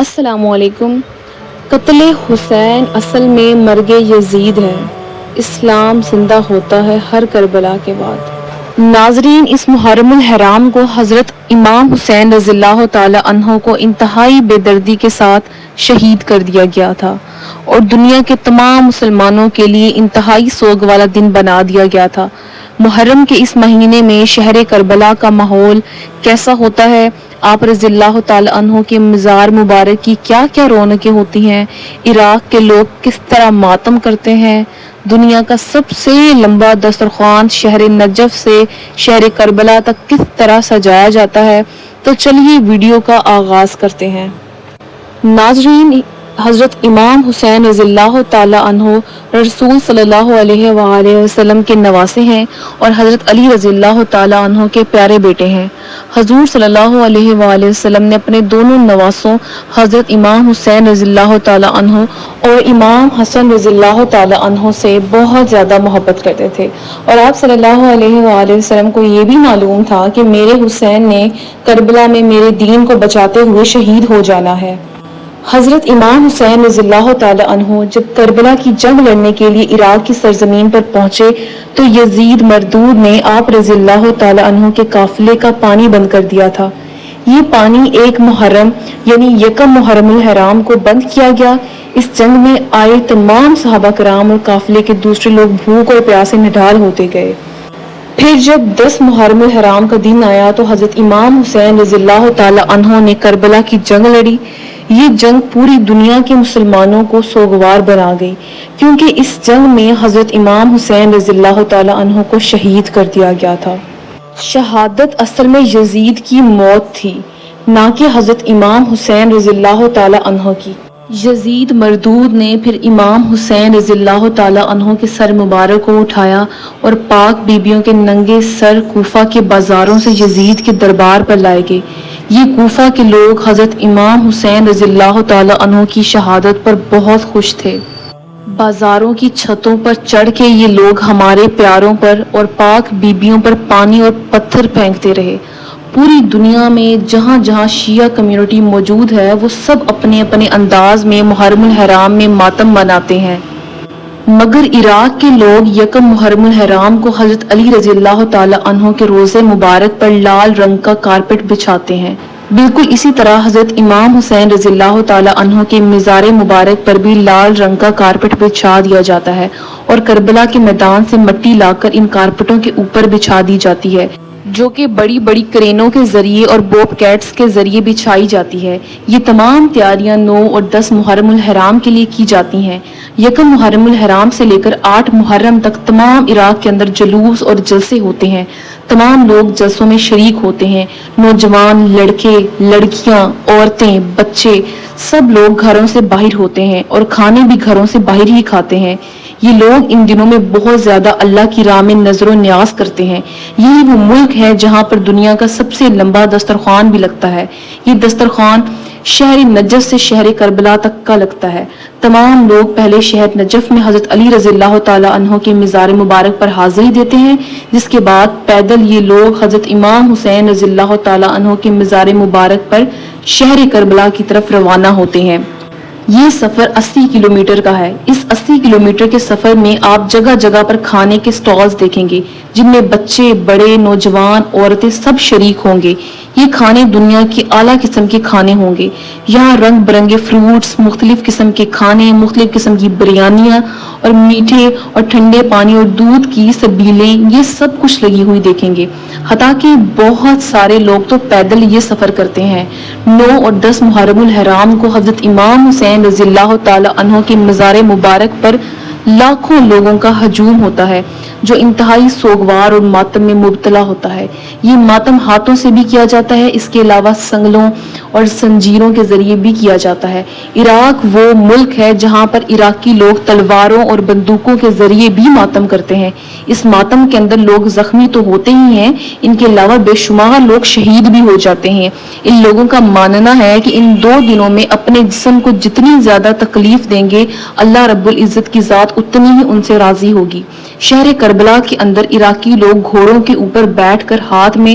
السلام علیکم۔ قتل حسین اصل میں مرگ یزید ہے، اسلام زندہ ہوتا ہے ہر کربلا کے بعد۔ ناظرین، اس محرم الحرام کو حضرت امام حسین رضی اللہ تعالی عنہ کو انتہائی بے دردی کے ساتھ شہید کر دیا گیا تھا اور دنیا کے تمام مسلمانوں کے لیے انتہائی سوگ والا دن بنا دیا گیا تھا۔ محرم کے اس مہینے میں شہر کربلا کا ماحول کیسا ہوتا ہے، آپ رضی اللہ تعالی عنہ کے مزار مبارک کی کیا کیا رونقیں ہوتی ہیں، عراق کے لوگ کس طرح ماتم کرتے ہیں، دنیا کا سب سے لمبا دسترخوان شہر نجف سے شہر کربلا تک کس طرح سجایا جاتا ہے، تو چلیے ویڈیو کا آغاز کرتے ہیں۔ ناظرین، حضرت امام حسین رضی اللہ تعالی عنہ رسول صلی اللہ علیہ وآلہ وسلم کے نواسے ہیں اور حضرت علی رضی اللہ تعالی عنہ کے پیارے بیٹے ہیں۔ حضور صلی اللہ علیہ وآلہ وسلم نے اپنے دونوں نواسوں حضرت امام حسین رضی اللہ تعالی عنہ اور امام حسن رضی اللہ تعالی عنہ سے بہت زیادہ محبت کرتے تھے، اور آپ صلی اللہ علیہ وآلہ وسلم کو یہ بھی معلوم تھا کہ میرے حسین نے کربلا میں میرے دین کو بچاتے ہوئے شہید ہو جانا ہے۔ حضرت امام حسین رضی اللہ تعالی عنہ جب کربلا کی جنگ لڑنے کے لیے عراق کی سرزمین پر پہنچے تو یزید مردود نے آپ رضی اللہ تعالی عنہ کے قافلے کا پانی بند کر دیا تھا۔ یہ پانی ایک محرم یعنی یکم محرم الحرام کو بند کیا گیا۔ اس جنگ میں آئے تمام صحابہ کرام اور قافلے کے دوسرے لوگ بھوک اور پیاس سے نڈال ہوتے گئے۔ پھر جب 10 محرم الحرام کا دن آیا تو حضرت امام حسین رضی اللہ تعالی عنہ نے کربلا کی جنگ لڑی۔ یہ جنگ پوری دنیا کے مسلمانوں کو سوگوار بنا گئی، کیونکہ اس جنگ میں حضرت امام حسین رضی اللہ تعالی عنہ کو شہید کر دیا گیا تھا۔ شہادت اصل میں یزید کی موت تھی، نہ کہ حضرت امام حسین رضی اللہ تعالی عنہ کی۔ یزید مردود نے پھر امام حسین رضی اللہ تعالی عنہ کے سر مبارک کو اٹھایا اور پاک بیبیوں کے ننگے سر کوفہ کے بازاروں سے یزید کے دربار پر لائے گئے۔ یہ کوفہ کے لوگ حضرت امام حسین رضی اللہ تعالی عنہ کی شہادت پر بہت خوش تھے۔ بازاروں کی چھتوں پر چڑھ کے یہ لوگ ہمارے پیاروں پر اور پاک بیبیوں پر پانی اور پتھر پھینکتے رہے۔ پوری دنیا میں جہاں جہاں شیعہ کمیونٹی موجود ہے وہ سب اپنے اپنے انداز میں محرم الحرام میں ماتم مناتے ہیں، مگر عراق کے لوگ یکم محرم الحرام کو حضرت علی رضی اللہ تعالی عنہ کے روضے مبارک پر لال رنگ کا کارپٹ بچھاتے ہیں۔ بالکل اسی طرح حضرت امام حسین رضی اللہ تعالی عنہ کے مزار مبارک پر بھی لال رنگ کا کارپٹ بچھا دیا جاتا ہے اور کربلا کے میدان سے مٹی لا کر ان کارپٹوں کے اوپر بچھا دی جاتی ہے، جو کہ بڑی بڑی کرینوں کے ذریعے اور بوب کیٹس کے ذریعے بچھائی جاتی ہے۔ یہ تمام تیاریاں 9 اور 10 محرم الحرام کے لیے کی جاتی ہیں۔ یکم محرم الحرام سے لے کر 8 محرم تک تمام عراق کے اندر جلوس اور جلسے ہوتے ہیں۔ تمام لوگ جلسوں میں شریک ہوتے ہیں، نوجوان، لڑکے، لڑکیاں، عورتیں، بچے، سب لوگ گھروں سے باہر ہوتے ہیں اور کھانے بھی گھروں سے باہر ہی کھاتے ہیں۔ یہ لوگ ان دنوں میں بہت زیادہ اللہ کی راہ میں نظر و نیاز کرتے ہیں۔ یہی وہ ملک ہے جہاں پر دنیا کا سب سے لمبا دسترخوان بھی لگتا ہے۔ یہ دسترخوان شہر نجف سے شہر کربلا تک کا لگتا ہے۔ تمام لوگ پہلے شہر نجف میں حضرت علی رضی اللہ تعالی عنہ کے مزار مبارک پر حاضری دیتے ہیں، جس کے بعد پیدل یہ لوگ حضرت امام حسین رضی اللہ تعالی عنہ کے مزار مبارک پر شہر کربلا کی طرف روانہ ہوتے ہیں۔ یہ سفر 80 کلومیٹر کا ہے۔ اس 80 کلومیٹر کے سفر میں آپ جگہ جگہ پر کھانے کے سٹالز دیکھیں گے، جن میں بچے، بڑے، نوجوان، عورتیں سب شریک ہوں گے۔ یہ کھانے دنیا کے اعلیٰ قسم کے کھانے ہوں گے۔ یہاں رنگ برنگے فروٹس، مختلف قسم کے کھانے، مختلف قسم کی بریانیاں اور میٹھے اور ٹھنڈے پانی اور دودھ کی سبیلیں، یہ سب کچھ لگی ہوئی دیکھیں گے۔ حتیٰ کہ بہت سارے لوگ تو پیدل یہ سفر کرتے ہیں۔ 9 اور 10 محرم الحرام کو حضرت امام حسین رضی اللہ تعالی عنہ کے مزار مبارک پر لاکھوں لوگوں کا ہجوم ہوتا ہے، جو انتہائی سوگوار اور ماتم میں مبتلا ہوتا ہے۔ یہ ماتم ہاتھوں سے بھی کیا جاتا ہے، اس کے علاوہ سنگلوں اور زنجیروں کے ذریعے بھی کیا جاتا ہے۔ عراق وہ ملک ہے جہاں پر عراقی لوگ تلواروں اور بندوقوں کے ذریعے بھی ماتم کرتے ہیں۔ اس ماتم کے اندر لوگ زخمی تو ہوتے ہی ہیں، ان کے علاوہ بے شمار لوگ شہید بھی ہو جاتے ہیں۔ ان لوگوں کا ماننا ہے کہ ان 2 دنوں میں اپنے جسم کو جتنی زیادہ تکلیف دیں گے، اللہ رب العزت کی ذات اتنی ہی ان سے راضی ہوگی۔ شہر کربلا کے اندر عراقی لوگ گھوڑوں کے اوپر بیٹھ کر ہاتھ میں